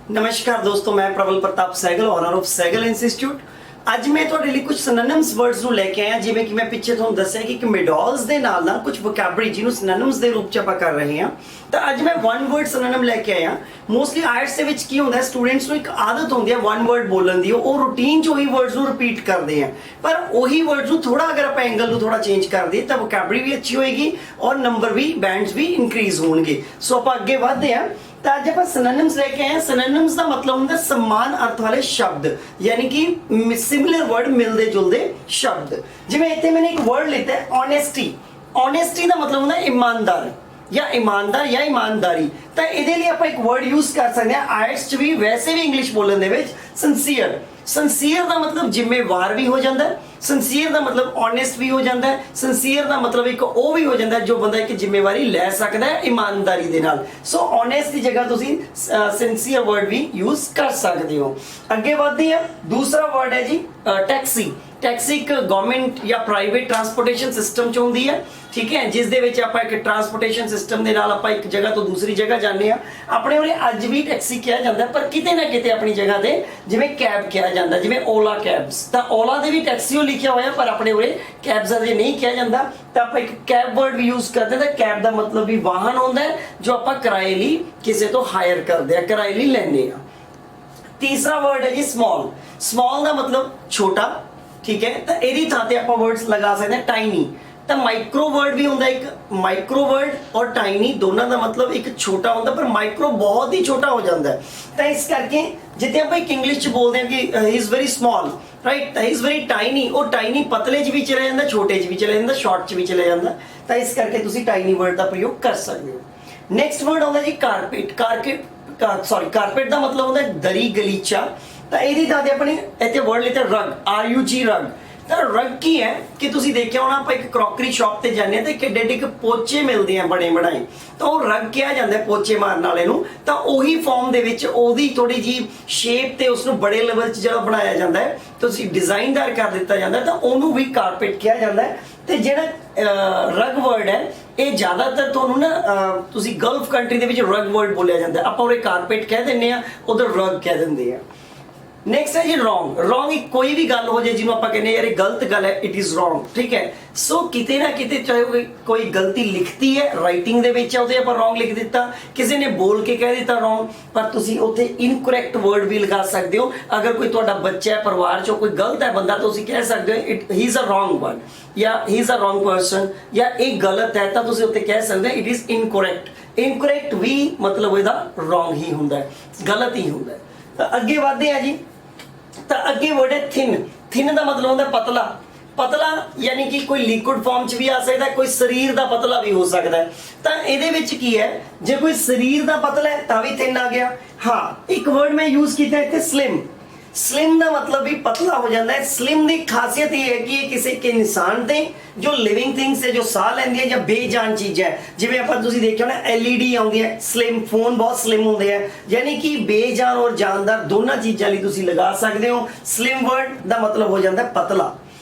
नमस्कार दोस्तों, मैं Prabal Pratap Saigal, owner of Saigal institute. ਅੱਜ ਮੈਂ ਤੁਹਾਡੇ ਲਈ ਕੁਝ ਸਿਨੋਨਿਮਸ ਵਰਡਸ ਨੂੰ ਲੈ ਕੇ ਆਇਆ। ਜਿਵੇਂ ਕਿ ਮੈਂ ਪਿੱਛੇ ਤੁਹਾਨੂੰ ਦੱਸਿਆ ਕਿ ਇੱਕ ਮਿਡੋਲਸ ਦੇ ਨਾਲ ਨਾਲ ਕੁਝ ਵੋਕੈਬਲਰੀ ਜਿਹਨੂੰ ਸਿਨੋਨਿਮਸ ਦੇ ਰੂਪ ਚ ਆਪਾਂ ਕਰ ਰਹੇ ਹਾਂ, ਤਾਂ ਅੱਜ ਮੈਂ ਵਨ ਵਰਡ ਸਿਨੋਨਿਮ ਲੈ ਕੇ ਆਇਆ। ਮੋਸਟਲੀ ਆਇਲਟਸ ਦੇ ਵਿੱਚ ਕੀ ਹੁੰਦਾ ਹੈ, ਸਟੂਡੈਂਟਸ ਨੂੰ ਇੱਕ ਆਦਤ ਹੁੰਦੀ ਹੈ ਵਨ ਵਰਡ ਬੋਲਣ ਦੀ, ਉਹ ਰੂਟੀਨ ਚ ਉਹੀ ਵਰਡਸ ਨੂੰ ਰਿਪੀਟ ਕਰਦੇ ਆ। ਪਰ ਉਹੀ ਵਰਡਸ ਨੂੰ ਥੋੜਾ ਅਗਰ ਆਪਾਂ ਐਂਗਲ ਨੂੰ ਥੋੜਾ ਚੇਂਜ ਕਰ ਦਈਏ ਤਾਂ ਵੋਕੈਬਲਰੀ ਵੀ ਅੱਛੀ ਹੋਏਗੀ ਔਰ ਨੰਬਰ ਵੀ ਬੈਂਡਸ ਵੀ ਇਨਕਰੀਜ਼ ਹੋਣਗੇ। ਸੋ ਆਪਾਂ ਅੱਗੇ ਵਧਦੇ ਹਾਂ। ਤਾਂ ਅੱਜ ਆਪਾਂ ਸਿਨੋਨਿਮਸ ਲੈ ਕੇ ਆਏ ਹਾਂ। ਸਿਨੋਨਿਮਸ ਦਾ ਮਤਲਬ ਹੁੰਦਾ ਸਮਾਨ ਅਰਥ ਵਾਲੇ ਸ਼ਬਦ, ਯਾਨੀ ਕਿ ਸਿਮਿਲਰ ਵਰਡ, ਮਿਲਦੇ ਜੁਲਦੇ ਸ਼ਬਦ। ਜਿਵੇਂ ਇੱਥੇ ਮੈंने ਇੱਕ ਵਰਡ ਲਿੱਤਾ ਹੈ ਓਨੈਸਟੀ। ਓਨੈਸਟੀ ਦਾ ਮਤਲਬ ਹੁੰਦਾ ਇਮਾਨਦਾਰ ਜਾਂ ਇਮਾਨਦਾਰ ਜਾਂ ਇਮਾਨਦਾਰੀ। ਤਾਂ ਇਹਦੇ ਲਈ ਆਪਾਂ ਇੱਕ ਵਰਡ ਯੂਜ਼ ਕਰ ਸਕਦੇ ਹਾਂ ਆਇਲਟਸ ਚ ਵੀ, ਵੈਸੇ ਵੀ ਇੰਗਲਿਸ਼ ਬੋਲਣ ਦੇ ਵਿੱਚ, ਸਿੰਸੀਅਰ। ਸਿੰਸੀਅਰ ਦਾ ਮਤਲਬ ਜ਼ਿੰਮੇਵਾਰ ਵੀ ਹੋ ਜਾਂਦਾ ਹੈ, ਸਿੰਸੀਅਰ ਦਾ ਮਤਲਬ ਓਨੈਸਟ ਵੀ ਹੋ ਜਾਂਦਾ ਹੈ, ਸਿੰਸੀਅਰ ਦਾ ਮਤਲਬ ਇੱਕ ਉਹ ਵੀ ਹੋ ਜਾਂਦਾ ਜੋ ਬੰਦਾ ਇੱਕ ਜ਼ਿੰਮੇਵਾਰੀ ਲੈ ਸਕਦਾ ਹੈ ਇਮਾਨਦਾਰੀ ਦੇ ਨਾਲ। ਸੋ ਓਨੈਸਟ ਦੀ ਜਗ੍ਹਾ ਤੁਸੀਂ ਸਿੰਸੀਅਰ ਵਰਡ ਵੀ ਯੂਜ਼ ਕਰ ਸਕਦੇ ਹੋ। ਅੱਗੇ ਵਧਦੇ ਹਾਂ। ਦੂਸਰਾ ਵਰਡ ਹੈ ਜੀ ਟੈਕਸੀ। ਟੈਕਸੀ ਇੱਕ ਗਵਰਨਮੈਂਟ ਜਾਂ ਪ੍ਰਾਈਵੇਟ ਟਰਾਂਸਪੋਰਟੇਸ਼ਨ ਸਿਸਟਮ ਚ ਹੁੰਦੀ ਹੈ, ਠੀਕ ਹੈ, ਜਿਸ ਦੇ ਵਿੱਚ ਆਪਾਂ ਇੱਕ ਟਰਾਂਸਪੋਰਟੇਸ਼ਨ ਸਿਸਟਮ ਦੇ ਨਾਲ ਆਪਾਂ ਇੱਕ ਜਗ੍ਹਾ ਤੋਂ ਦੂਸਰੀ ਜਗ੍ਹਾ ਜਾਂਦੇ ਆ। ਆਪਣੇ ਉਰੇ ਅੱਜ ਵੀ ਟੈਕਸੀ ਕਿਹਾ ਜਾਂਦਾ, ਪਰ ਕਿਤੇ ਨਾ ਕਿਤੇ ਆਪਣੀ ਜਗ੍ਹਾ ਤੇ ਜਿਵੇਂ ਕੈਬ ਕਿਹਾ ਜਾਂਦਾ, ਜਿਵੇਂ ਓਲਾ ਕੈਬਸ। ਤਾਂ ਓਲਾ ਦੇ ਵੀ ਟੈਕਸੀਓ ਲਿਖਿਆ ਹੋਇਆ, ਪਰ ਆਪਣੇ ਉਰੇ ਕੈਬਸ ਅਜੇ ਨਹੀਂ ਕਿਹਾ ਜਾਂਦਾ। ਤਾਂ ਆਪਾਂ ਇੱਕ ਕੈਬ ਵਰਡ ਵੀ ਯੂਜ਼ ਕਰਦੇ ਹਾਂ। ਤਾਂ ਕੈਬ ਦਾ ਮਤਲਬ ਵੀ ਵਾਹਨ ਹੁੰਦਾ ਹੈ ਜੋ ਆਪਾਂ ਕਿਰਾਏ ਲਈ ਕਿਸੇ ਤੋਂ ਹਾਇਰ ਕਰਦੇ ਆ, ਕਿਰਾਏ ਲਈ ਲੈਂਦੇ ਆ। ਤੀਸਰਾ ਵਰਡ ਹੈ ਜੀ ਸਮਾਲ। ਸਮਾਲ ਦਾ ਮਤਲਬ ਛੋਟਾ, ठीक है। तो ਇਹਦੀ ਥਾਂ ਤੇ ਆਪਾਂ वर्ड्स लगा सकते हैं टाइनी। तो माइक्रो वर्ड भी होता है, एक माइक्रो वर्ड और टाइनी दोनों का मतलब एक छोटा होता, पर माइक्रो बहुत ही छोटा हो जाता है। तो इस करके जितने आप एक इंग्लिश च बोलते हैं कि he is very small, right, he is very tiny. और टाइनी पतले च भी चले जाता, छोटे च भी चले जाता, शॉर्ट च भी चले जाता। तो इस करके तुसी टाइनी वर्ड का प्रयोग कर सकते हो। नैक्सट वर्ड होता जी कारपेट। कारपेट का मतलब होता है दरी गलीचा। ਤਾਂ ਇਹਦੀ ਥਾਂ ਤੇ ਆਪਣੇ ਇੱਥੇ ਵਰਡ ਲਿਖਿਆ ਰਗ, RUG, ਰਗ। ਤਾਂ ਰਗ ਕੀ ਹੈ ਕਿ ਤੁਸੀਂ ਦੇਖਿਆ ਹੋਣਾ, ਆਪਾਂ ਇੱਕ ਕਰੋਕਰੀ ਸ਼ਾਪ ਤੇ ਜਾਂਦੇ ਆ ਤੇ ਕਿੱਡੇ ਕਿੱਡੇ ਪੋਚੇ ਮਿਲਦੇ ਆ ਬੜੇ ਬਣਾਏ, ਤਾਂ ਉਹ ਰਗ ਕਿਹਾ ਜਾਂਦਾ ਪੋਚੇ ਮਾਰਨ ਵਾਲੇ ਨੂੰ। ਤਾਂ ਉਹੀ ਫਾਰਮ ਦੇ ਵਿੱਚ ਉਹਦੀ ਥੋੜੀ ਜੀ ਸ਼ੇਪ ਤੇ ਉਸ ਨੂੰ ਬੜੇ ਲੈਵਲ 'ਚ ਜਦੋਂ ਬਣਾਇਆ ਜਾਂਦਾ ਹੈ, ਤੁਸੀਂ ਡਿਜ਼ਾਈਨਦਾਰ ਕਰ ਦਿੱਤਾ ਜਾਂਦਾ, ਤਾਂ ਉਹਨੂੰ ਵੀ ਕਾਰਪੇਟ ਕਿਹਾ ਜਾਂਦਾ ਹੈ। ਤੇ ਜਿਹੜਾ ਰਗ ਵਰਡ ਹੈ ਇਹ ਜ਼ਿਆਦਾਤਰ ਤੁਹਾਨੂੰ ਨਾ ਤੁਸੀਂ ਗਲਫ ਕੰਟਰੀ ਦੇ ਵਿੱਚ ਰਗ ਵਰਡ ਬੋਲਿਆ ਜਾਂਦਾ, ਆਪਾਂ ਉਰੇ ਕਾਰਪੇਟ ਕਹਿ ਦਿੰਦੇ ਆ, ਉਧਰ ਰਗ ਕਹਿ ਦਿੰਦੇ ਆ। ਨੈਕਸਟ ਹੈ ਜੀ ਰੋਂਗ। ਰੋਂਗ ਇੱਕ ਕੋਈ ਵੀ ਗੱਲ ਹੋ ਜਾਏ ਜਿਹਨੂੰ ਆਪਾਂ ਕਹਿੰਦੇ ਯਾਰ ਇਹ ਗਲਤ ਗੱਲ ਹੈ, ਇਟ ਇਜ਼ ਰੋਂਗ, ਠੀਕ ਹੈ। ਸੋ ਕਿਤੇ ਨਾ ਕਿਤੇ ਚਾਹੇ ਕੋਈ ਗਲਤੀ ਲਿਖਤੀ ਹੈ, ਰਾਈਟਿੰਗ ਦੇ ਵਿੱਚ ਉਹਦੇ ਆਪਾਂ ਰੋਂਗ ਲਿਖ ਦਿੱਤਾ, ਕਿਸੇ ਨੇ ਬੋਲ ਕੇ ਕਹਿ ਦਿੱਤਾ ਰੋਂਗ, ਪਰ ਤੁਸੀਂ ਉੱਥੇ ਇਨਕਰੈਕਟ ਵਰਡ ਵੀ ਲਗਾ ਸਕਦੇ ਹੋ। ਅਗਰ ਕੋਈ ਤੁਹਾਡਾ ਬੱਚਾ ਹੈ, ਪਰਿਵਾਰ ਚੋਂ ਕੋਈ ਗਲਤ ਹੈ ਬੰਦਾ, ਤੁਸੀਂ ਕਹਿ ਸਕਦੇ ਹੋ he is a wrong one, ਜਾਂ he is a wrong person, ਜਾਂ ਇਹ ਗਲਤ ਹੈ, ਤਾਂ ਤੁਸੀਂ ਉੱਥੇ ਕਹਿ ਸਕਦੇ ਹੋ ਇਟ ਇਜ਼ ਇਨਕਰੈਕਟ। ਇਨਕਰੈਕਟ ਵੀ ਮਤਲਬ ਇਹਦਾ ਰੋਂਗ ਹੀ ਹੁੰਦਾ ਹੈ, ਗਲਤ ਹੀ ਹੁੰਦਾ ਹੈ। ਤਾਂ ਅੱਗੇ ਵਧਦੇ ਆ ਜੀ। ਤਾਂ ਅੱਗੇ ਵਰਡ ਹੈ ਥਿਨ। ਥਿਨ ਦਾ ਮਤਲਬ ਹੁੰਦਾ ਪਤਲਾ। ਪਤਲਾ ਯਾਨੀ ਕਿ ਕੋਈ ਲਿਕੁਇਡ ਫਾਰਮ 'ਚ ਵੀ ਆ ਸਕਦਾ, ਕੋਈ ਸਰੀਰ ਦਾ ਪਤਲਾ ਵੀ ਹੋ ਸਕਦਾ ਹੈ। ਤਾਂ ਇਹਦੇ ਵਿੱਚ ਕੀ ਹੈ, ਜੇ ਕੋਈ ਸਰੀਰ ਦਾ ਪਤਲਾ ਹੈ ਤਾਂ ਵੀ ਥਿਨ ਆ ਗਿਆ। ਹਾਂ, ਇੱਕ ਵਰਡ ਮੈਂ ਯੂਜ਼ ਕੀਤਾ ਇੱਥੇ ਸਲਿਮ। स्लिम का मतलब भी पतला हो जाता है। स्लिम की खासियत ये है कि ये किसी के इंसान ते जो लिविंग थिंग्स है, जो साह लेंदी है, या बेजान चीज़ है, जिवें आपां तुसीं देखिया होना LED आउंदी है, स्लिम फोन बहुत स्लिम होंदे हैं, यानी कि बेजान और जानदार दोनों चीज़ों लई तुसीं लगा सकते हो। स्लिम वर्ड का मतलब हो जाता है पतला।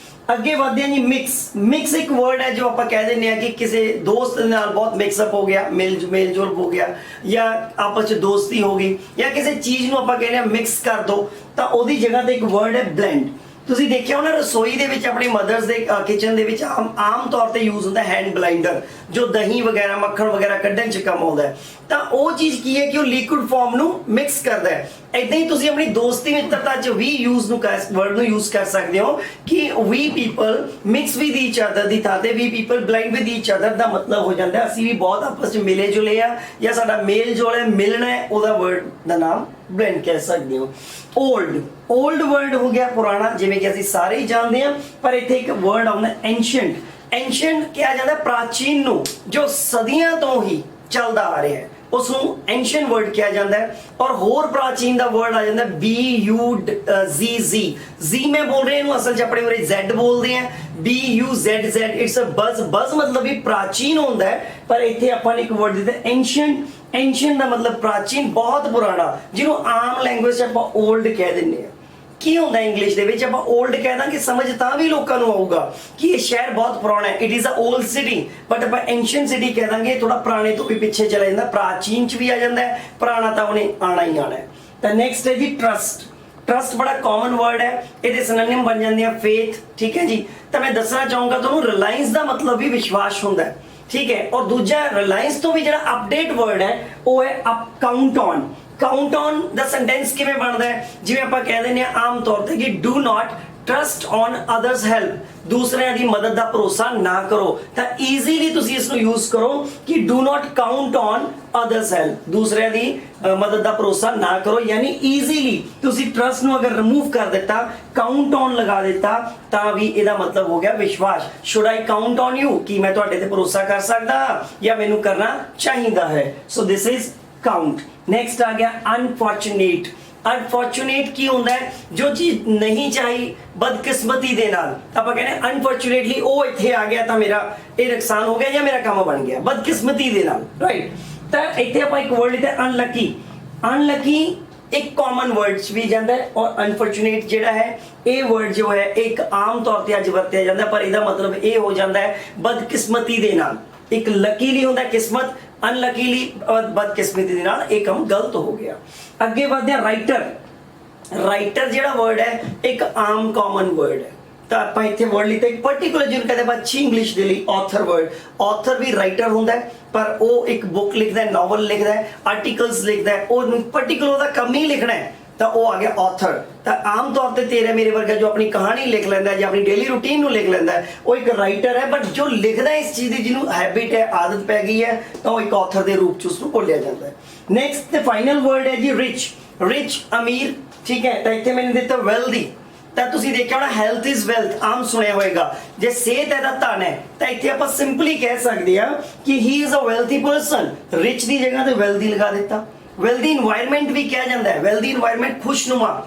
ਅੱਗੇ ਵਧਦੇ ਹਾਂ ਜੀ ਮਿਕਸ। ਮਿਕਸ ਇੱਕ ਵਰਡ ਹੈ ਜੋ ਆਪਾਂ ਕਹਿ ਦਿੰਦੇ ਆ ਕਿ ਕਿਸੇ ਦੋਸਤ ਦੇ ਨਾਲ ਬਹੁਤ ਮਿਕਸਅਪ ਹੋ ਗਿਆ, ਮੇਲ ਜੋਲ ਹੋ ਗਿਆ, ਜਾਂ ਆਪਸ ਚ ਦੋਸਤੀ ਹੋ ਗਈ, ਜਾਂ ਕਿਸੇ ਚੀਜ਼ ਨੂੰ ਆਪਾਂ ਕਹਿੰਦੇ ਆ ਮਿਕਸ ਕਰ ਦੋ, ਤਾਂ ਉਹਦੀ ਜਗ੍ਹਾ ਤੇ ਇੱਕ ਵਰਡ ਹੈ ਬਲੈਂਡ। ਤੁਸੀਂ ਦੇਖਿਆ ਹੋਣਾ ਰਸੋਈ ਦੇ ਵਿੱਚ ਆਪਣੀ ਮਦਰਸ ਦੇ ਕਿਚਨ ਦੇ ਵਿੱਚ ਆਮ ਤੌਰ ਤੇ ਯੂਜ਼ ਹੁੰਦਾ ਹੈਂਡ ਬਲਾਈਂਡਰ, ਜੋ ਦਹੀਂ ਵਗੈਰਾ ਮੱਖਣ ਵਗੈਰਾ ਕੱਢਣ ਚ ਕੰਮ ਆਉਂਦਾ ਹੈ। ਤਾਂ ਉਹ ਚੀਜ਼ ਕੀ ਹੈ ਕਿ ਉਹ ਲਿਕੁਇਡ ਫਾਰਮ ਨੂੰ ਮਿਕਸ ਕਰਦਾ ਹੈ। ਇਦਾਂ ਹੀ ਤੁਸੀਂ ਆਪਣੀ ਦੋਸਤੀ ਮਿੱਤਰਤਾ 'ਚ ਵੀ ਵਰਡ ਨੂੰ ਯੂਜ਼ ਕਰ ਸਕਦੇ ਹੋ ਕਿ we people mix with each other ਦੀ ਥਾਂ ਤੇ we people blind with each other ਦਾ ਮਤਲਬ ਹੋ ਜਾਂਦਾ ਅਸੀਂ ਵੀ ਬਹੁਤ ਆਪਸ 'ਚ ਮਿਲੇ ਜੁਲੇ ਆ, ਜਾਂ ਸਾਡਾ ਮੇਲ ਜੋਲ ਹੈ, ਮਿਲਣਾ ਹੈ, ਉਹਦਾ ਵਰਡ ਦਾ ਨਾਮ ਬਲੈਂਡ ਕਹਿ ਸਕਦੇ ਹੋ। ओल्ड वर्ड हो गया पुराना, जिवें कि असीं सारे ही जानते हैं, पर इत्थे एक वर्ड आउंदा एंशिएंट। एंशिएंट कहा जाता प्राचीन नूं, जो सदियां तो ही चलदा आ रहा है, उसनूं एंशिएंट वर्ड कहा जाता है। और होर प्राचीन का वर्ड आ जाता BUZZ। जी मैं बोल रहे हैं, असल च अपने उरे Z बोलते हैं, BUZZ। इट्स अ बज। बज मतलब भी प्राचीन होता है, पर इत्थे आपां ने एक वर्ड दिता एंशिएंट। एंशिएंट का मतलब प्राचीन, बहुत पुराना, जिन्हों आम लैंग्वेज ਆਪਾਂ ओल्ड कह ਦਿੰਦੇ ਆ। ਕੀ ਹੁੰਦਾ ਇੰਗਲਿਸ਼ ਦੇ ਵਿੱਚ ਆਪਾਂ ओल्ड ਕਹਿ ਦਾਂਗੇ, ਸਮਝ ਤਾਂ ਵੀ ਲੋਕਾਂ ਨੂੰ ਆਊਗਾ ਕਿ ਇਹ ਸ਼ਹਿਰ ਬਹੁਤ ਪੁਰਾਣਾ ਹੈ, it is a old city. But ਆਪਾਂ ਐਂਸ਼ੀਅੰਟ ਸਿਟੀ ਕਹਿ ਦਾਂਗੇ, ਥੋੜਾ ਪੁਰਾਣੇ ਤੋਂ ਵੀ ਪਿੱਛੇ ਚਲਾ ਜਾਂਦਾ, ਪ੍ਰਾਚੀਨ ਚ ਵੀ ਆ ਜਾਂਦਾ ਹੈ, ਪੁਰਾਣਾ ਤਾਂ ਉਹਨੇ ਆਣਾ ਹੀ ਆਣਾ ਹੈ। ਤਾਂ ਨੈਕਸਟ ਹੈ ਜੀ ਟਰਸਟ। ਟਰਸਟ ਬੜਾ ਕਾਮਨ ਵਰਡ ਹੈ, ਇਹਦੇ ਸਿਨੋਨਿਮ ਬਣ ਜਾਂਦੇ ਆ ਫੇਥ, ਠੀਕ ਹੈ ਜੀ। ਤਾਂ ਮੈਂ ਦੱਸਣਾ ਚਾਹੂੰਗਾ ਤੁਹਾਨੂੰ ਰਿਲਾਇੰਸ ਦਾ ਮਤਲਬ ਵੀ ਵਿਸ਼ਵਾਸ ਹੁੰਦਾ ਹੈ, ਠੀਕ ਹੈ। ਔਰ ਦੂਜਾ ਰਿਲਾਇੰਸ ਤੋਂ ਵੀ ਜਿਹੜਾ ਅਪਡੇਟ ਵਰਡ ਹੈ ਉਹ ਹੈ count on. Count on the sentence ਕਿਵੇਂ ਬਣਦਾ ਹੈ, ਜਿਵੇਂ ਆਪਾਂ ਕਹਿ ਦਿੰਦੇ ਆ ਆਮ ਤੌਰ ਤੇ ਕਿ do not trust on others help, ਦੂਸਰਿਆਂ ਦੀ ਮਦਦ ਦਾ ਭਰੋਸਾ ਨਾ ਕਰੋ। ਤਾਂ ਈਜ਼ੀਲੀ ਤੁਸੀਂ ਇਸ ਨੂੰ ਯੂਜ਼ ਕਰੋ ਕਿ do not count on others help, ਦੂਸਰਿਆਂ ਦੀ ਮਦਦ ਦਾ ਭਰੋਸਾ ਨਾ ਕਰੋ। ਯਾਨੀ ਈਜ਼ੀਲੀ ਤੁਸੀਂ ਟਰਸਟ ਨੂੰ ਅਗਰ ਰਿਮੂਵ ਕਰ ਦਿੱਤਾ, ਕਾਊਂਟ ਔਨ ਲਗਾ ਦਿੱਤਾ, ਤਾਂ ਵੀ ਇਹਦਾ ਮਤਲਬ ਹੋ ਗਿਆ ਵਿਸ਼ਵਾਸ। Should I count on you, ਕਿ ਮੈਂ ਤੁਹਾਡੇ ਤੇ ਭਰੋਸਾ ਕਰ ਸਕਦਾ ਜਾਂ ਮੈਨੂੰ ਕਰਨਾ ਚਾਹੀਦਾ ਹੈ। ਸੋ ਦਿਸ ਇਜ਼ ਕਾਊਂਟ। ਨੈਕਸਟ ਆ ਗਿਆ ਅਨਫੋਰਚੂਨੇਟ। ਅਨਫੋਰਚੂਨੇਟ ਕੀ ਹੁੰਦਾ ਹੈ, ਜੋ ਚੀਜ਼ ਨਹੀਂ ਚਾਹੀ ਬਦਕਿਸਮਤੀ ਦੇ ਨਾਲ ਆਪਾਂ ਕਹਿੰਦੇ ਅਨਫੋਰਚੂਨੇਟਲੀ ਉਹ ਇੱਥੇ ਆ ਗਿਆ ਤਾਂ ਮੇਰਾ ਇਹ ਨੁਕਸਾਨ ਹੋ ਗਿਆ ਜਾਂ ਮੇਰਾ ਕੰਮ ਬਣ ਗਿਆ, ਬਦਕਿਸਮਤੀ ਦੇ ਨਾਲ, ਰਾਈਟ। ਤਾਂ ਇੱਥੇ ਆਪਾਂ ਇੱਕ ਵਰਡ ਲਿਖਿਆ ਅਨਲਕੀ। ਅਨਲਕੀ ਇੱਕ ਕਾਮਨ ਵਰਡ ਚ ਵੀ ਜਾਂਦਾ ਹੈ, ਔਰ ਅਨਫੋਰਚੂਨੇਟ ਜਿਹੜਾ ਹੈ ਇਹ ਵਰਡ ਜੋ ਹੈ ਇੱਕ ਆਮ ਤੌਰ ਤੇ ਅੱਜ ਵਰਤਿਆ ਜਾਂਦਾ, ਪਰ ਇਹਦਾ ਮਤਲਬ ਇਹ ਹੋ ਜਾਂਦਾ ਹੈ ਬਦਕਿਸਮਤੀ ਦੇ ਨਾਲ। ਇੱਕ ਲੱਕੀਲੀ ਹੁੰਦਾ ਕਿਸਮਤ, ਅਨਲਕੀਲੀ ਬਦਕਿਸਮਤੀ ਦੇ ਨਾਲ ਇਹ ਕੰਮ ਗਲਤ ਹੋ ਗਿਆ। ਅੱਗੇ ਵਧਦੇ ਹਾਂ ਰਾਈਟਰ। ਰਾਈਟਰ ਜਿਹੜਾ ਵਰਡ ਹੈ ਇੱਕ ਆਮ ਕਾਮਨ ਵਰਡ ਹੈ, ਤਾਂ ਆਪਾਂ ਇੱਥੇ ਵਰਡ ਲਿਖਦੇ ਇੱਕ ਪਰਟੀਕੂਲਰ ਜਿਹਨੂੰ ਕਹਿੰਦੇ ਆਪਾਂ ਅੱਛੀ ਇੰਗਲਿਸ਼ ਦੇ ਲਈ ਆਥਰ ਵਰਡ। ਆਥਰ ਵੀ ਰਾਈਟਰ ਹੁੰਦਾ ਹੈ, ਪਰ ਉਹ ਇੱਕ ਬੁੱਕ ਲਿਖਦਾ ਹੈ, ਨੋਵਲ ਲਿਖਦਾ ਹੈ, ਆਰਟੀਕਲਸ ਲਿਖਦਾ ਹੈ, ਉਹ ਪਰਟੀਕੂਲਰ ਉਹਦਾ ਕੰਮ ਹੀ ਲਿਖਣਾ ਹੈ, ਤਾਂ ਉਹ ਆ ਗਿਆ ਆਥਰ। ਤਾਂ ਆਮ ਤੌਰ ਤੇ ਤੇਰੇ ਮੇਰੇ ਵਰਗਾ ਜੋ ਆਪਣੀ ਕਹਾਣੀ ਲਿਖ ਲੈਂਦਾ ਹੈ ਜਾਂ ਆਪਣੀ ਡੇਲੀ ਰੂਟੀਨ ਨੂੰ ਲਿਖ ਲੈਂਦਾ ਹੈ ਉਹ ਇੱਕ ਰਾਈਟਰ ਹੈ, ਬਟ ਜੋ ਲਿਖਦਾ ਹੈ ਇਸ ਚੀਜ਼ ਦੀ ਜਿਹਨੂੰ ਹੈਬਿਟ ਹੈ, ਆਦਤ ਪੈ ਗਈ ਹੈ, ਤਾਂ ਉਹ ਇੱਕ ਆਥਰ ਦੇ ਰੂਪ ਚ ਉਸਨੂੰ ਬੋਲਿਆ ਜਾਂਦਾ ਹੈ। ਨੈਕਸਟ ਤੇ ਫਾਈਨਲ ਵਰਡ ਹੈ ਜੀ ਰਿਚ। ਰਿਚ ਅਮੀਰ, ਠੀਕ ਹੈ। ਤਾਂ ਇੱਥੇ ਮੈंने ਦਿੱਤਾ ਵੈਲਦੀ। ਤਾਂ ਤੁਸੀਂ ਦੇਖਿਆ ਹੋਣਾ ਹੈਲਥ ਇਜ਼ ਵੈਲਥ, ਆਮ ਸੁਣਿਆ ਹੋਏਗਾ। ਜੇ ਸਿਹਤ ਹੈ ਤਾਂ ਧਨ ਹੈ, ਤਾਂ ਇੱਥੇ ਆਪਾਂ ਸਿੰਪਲੀ ਕਹਿ ਸਕਦੇ ਹਾਂ ਕਿ he is a wealthy person. Rich ਦੀ ਜਗ੍ਹਾ ਤੇ ਵੈਲਦੀ ਲਗਾ ਦਿੱਤਾ। ਵੈਲਦੀ ਇਨਵਾਇਰਨਮੈਂਟ ਵੀ ਕਿਹਾ ਜਾਂਦਾ ਹੈ। ਵੈਲਦੀ ਇਨਵਾਇਰਨਮੈਂਟ ਖੁਸ਼ਨੁਮਾ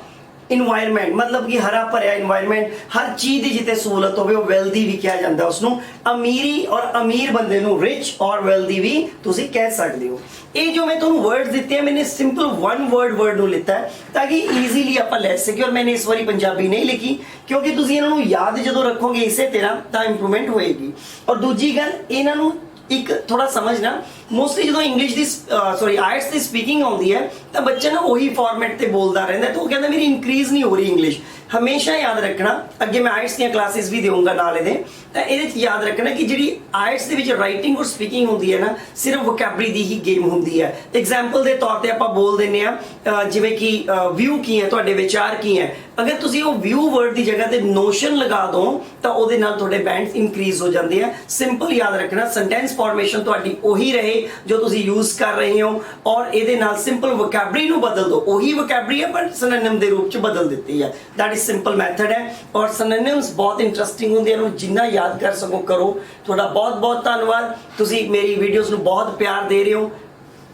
ਇਨਵਾਇਰਨਮੈਂਟ, ਮਤਲਬ ਕਿ ਹਰਾ ਭਰਿਆ ਇਨਵਾਇਰਨਮੈਂਟ, ਹਰ ਚੀਜ਼ ਦੀ ਜਿੱਥੇ ਸਹੂਲਤ ਹੋਵੇ ਉਹ ਵੈਲਦੀ ਵੀ ਕਿਹਾ ਜਾਂਦਾ ਉਸਨੂੰ। ਅਮੀਰੀ ਔਰ ਅਮੀਰ ਬੰਦੇ ਨੂੰ ਰਿਚ ਔਰ ਵੈਲਦੀ ਵੀ ਤੁਸੀਂ ਕਹਿ ਸਕਦੇ ਹੋ। ਇਹ ਜੋ ਮੈਂ ਤੁਹਾਨੂੰ ਵਰਡਸ ਦਿੱਤੇ ਆ, ਮੈंने ਸਿੰਪਲ ਵਨ ਵਰਡ ਨੂੰ ਲਿੱਤਾ ਹੈ ਤਾਂ ਕਿ ਈਜ਼ੀਲੀ ਆਪਾਂ ਲੈ ਸਕੀਏ। ਔਰ ਮੈंने ਇਸ ਵਾਰੀ ਪੰਜਾਬੀ ਨਹੀਂ ਲਿਖੀ ਕਿਉਂਕਿ ਤੁਸੀਂ ਇਹਨਾਂ ਨੂੰ ਯਾਦ ਜਦੋਂ ਰੱਖੋਗੇ ਇਸੇ ਤਰ੍ਹਾਂ ਤਾਂ ਇੰਪਰੂਵਮੈਂਟ ਹੋਏਗੀ। ਔਰ ਦੂਜੀ ਗੱਲ, ਇਹਨਾਂ ਨੂੰ ਇੱਕ ਥੋੜਾ ਸਮਝਣਾ, ਮੋਸਟਲੀ ਜਦੋਂ ਇੰਗਲਿਸ਼ ਦੀ ਆਇਟਸ ਦੀ ਸਪੀਕਿੰਗ ਆਉਂਦੀ ਹੈ ਤਾਂ ਬੱਚਾ ਨਾ ਉਹੀ ਫਾਰਮੈਟ ਤੇ ਬੋਲਦਾ ਰਹਿੰਦਾ, ਤਾਂ ਉਹ ਕਹਿੰਦਾ ਮੇਰੀ ਇਨਕਰੀਜ਼ ਨਹੀਂ ਹੋ ਰਹੀ ਇੰਗਲਿਸ਼। ਹਮੇਸ਼ਾ ਯਾਦ ਰੱਖਣਾ, ਅੱਗੇ ਮੈਂ ਆਇਟਸ ਦੀਆਂ ਕਲਾਸਿਸ ਵੀ ਦੇਵਾਂਗਾ ਨਾਲ ਇਹਦੇ, ਤਾਂ ਇਹਦੇ 'ਚ ਯਾਦ ਰੱਖਣਾ ਕਿ ਜਿਹੜੀ ਆਇਟਸ ਦੇ ਵਿੱਚ ਰਾਈਟਿੰਗ ਔਰ ਸਪੀਕਿੰਗ ਹੁੰਦੀ ਹੈ ਨਾ, ਸਿਰਫ ਵੋਕੈਬਰੀ ਦੀ ਹੀ ਗੇਮ ਹੁੰਦੀ ਹੈ। ਐਗਜ਼ਾਮਪਲ ਦੇ ਤੌਰ ਤੇ ਆਪਾਂ ਬੋਲ ਦਿੰਦੇ ਆ ਜਿਵੇਂ ਕਿ ਵਿਊ ਕੀ ਹੈ, ਤੁਹਾਡੇ ਵਿਚਾਰ ਕੀ ਹੈ। ਅਗਰ ਤੁਸੀਂ ਉਹ ਵਿਊ ਵਰਡ ਦੀ ਜਗ੍ਹਾ ਤੇ ਨੋਸ਼ਨ ਲਗਾ ਦੋ ਤਾਂ ਉਹਦੇ ਨਾਲ ਤੁਹਾਡੇ ਬੈਂਡਸ ਇਨਕਰੀਜ਼ ਹੋ ਜਾਂਦੇ ਆ। ਸਿੰਪਲ ਯਾਦ ਰੱਖਣਾ, ਸੈਂਟੈਂਸ ਫਾਰਮੇਸ਼ਨ ਤੁਹਾਡੀ ਉਹੀ ਰਹੇ ਜੋ ਤੁਸੀਂ ਯੂਜ਼ ਕਰ ਰਹੇ ਹੋ, ਔਰ ਇਹਦੇ ਨਾਲ ਸਿੰਪਲ ਵੋਕੈਬਰੀ ਨੂੰ ਬਦਲ ਦਿਓ। ਉਹੀ ਵੋਕੈਬਰੀ ਹੈ ਪਰ ਸਿਨੋਨਿਮ ਦੇ ਰੂਪ ਚ ਬਦਲ ਦਿੱਤੀ ਹੈ। ਦੈਟ ਇਜ਼ ਸਿੰਪਲ ਮੈਥਡ ਹੈ। ਔਰ ਸਿਨੋਨਿਮਸ ਬਹੁਤ ਇੰਟਰਸਟਿੰਗ ਹੁੰਦੇ ਹਨ, ਜਿੰਨਾ ਯਾਦ ਕਰ ਸਕੋ ਕਰੋ। ਤੁਹਾਡਾ ਬਹੁਤ ਬਹੁਤ ਧੰਨਵਾਦ, ਤੁਸੀਂ ਮੇਰੀ ਵੀਡੀਓਜ਼ ਨੂੰ ਬਹੁਤ ਪਿਆਰ ਦੇ ਰਹੇ ਹੋ।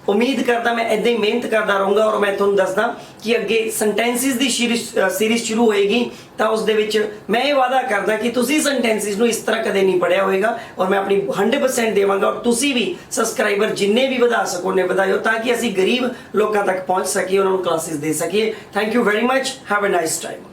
ਉਮੀਦ ਕਰਦਾ ਮੈਂ ਇਦਾਂ ਹੀ ਮਿਹਨਤ ਕਰਦਾ ਰਹੂੰਗਾ। ਔਰ ਮੈਂ ਤੁਹਾਨੂੰ ਦੱਸਦਾ ਕਿ ਅੱਗੇ ਸੈਂਟੈਂਸਿਸ ਦੀ ਸੀਰੀਜ਼ ਸ਼ੁਰੂ ਹੋਏਗੀ, ਤਾਂ ਉਸ ਦੇ ਵਿੱਚ ਮੈਂ ਇਹ ਵਾਅਦਾ ਕਰਦਾ ਕਿ ਤੁਸੀਂ ਸੈਂਟੈਂਸਿਸ ਨੂੰ ਇਸ ਤਰ੍ਹਾਂ ਕਦੇ ਨਹੀਂ ਪੜ੍ਹਿਆ ਹੋਵੇਗਾ, ਔਰ ਮੈਂ ਆਪਣੀ 100% ਦੇਵਾਂਗਾ। ਔਰ ਤੁਸੀਂ ਵੀ ਸਬਸਕ੍ਰਾਈਬਰ ਜਿੰਨੇ ਵੀ ਵਧਾ ਸਕੋ ਨੇ ਵਧਾਇਓ, ਤਾਂ ਕਿ ਅਸੀਂ ਗਰੀਬ ਲੋਕਾਂ ਤੱਕ ਪਹੁੰਚ ਸਕੀਏ, ਉਹਨਾਂ ਨੂੰ ਕਲਾਸਿਸ ਦੇ ਸਕੀਏ। Thank you very much, have a nice time.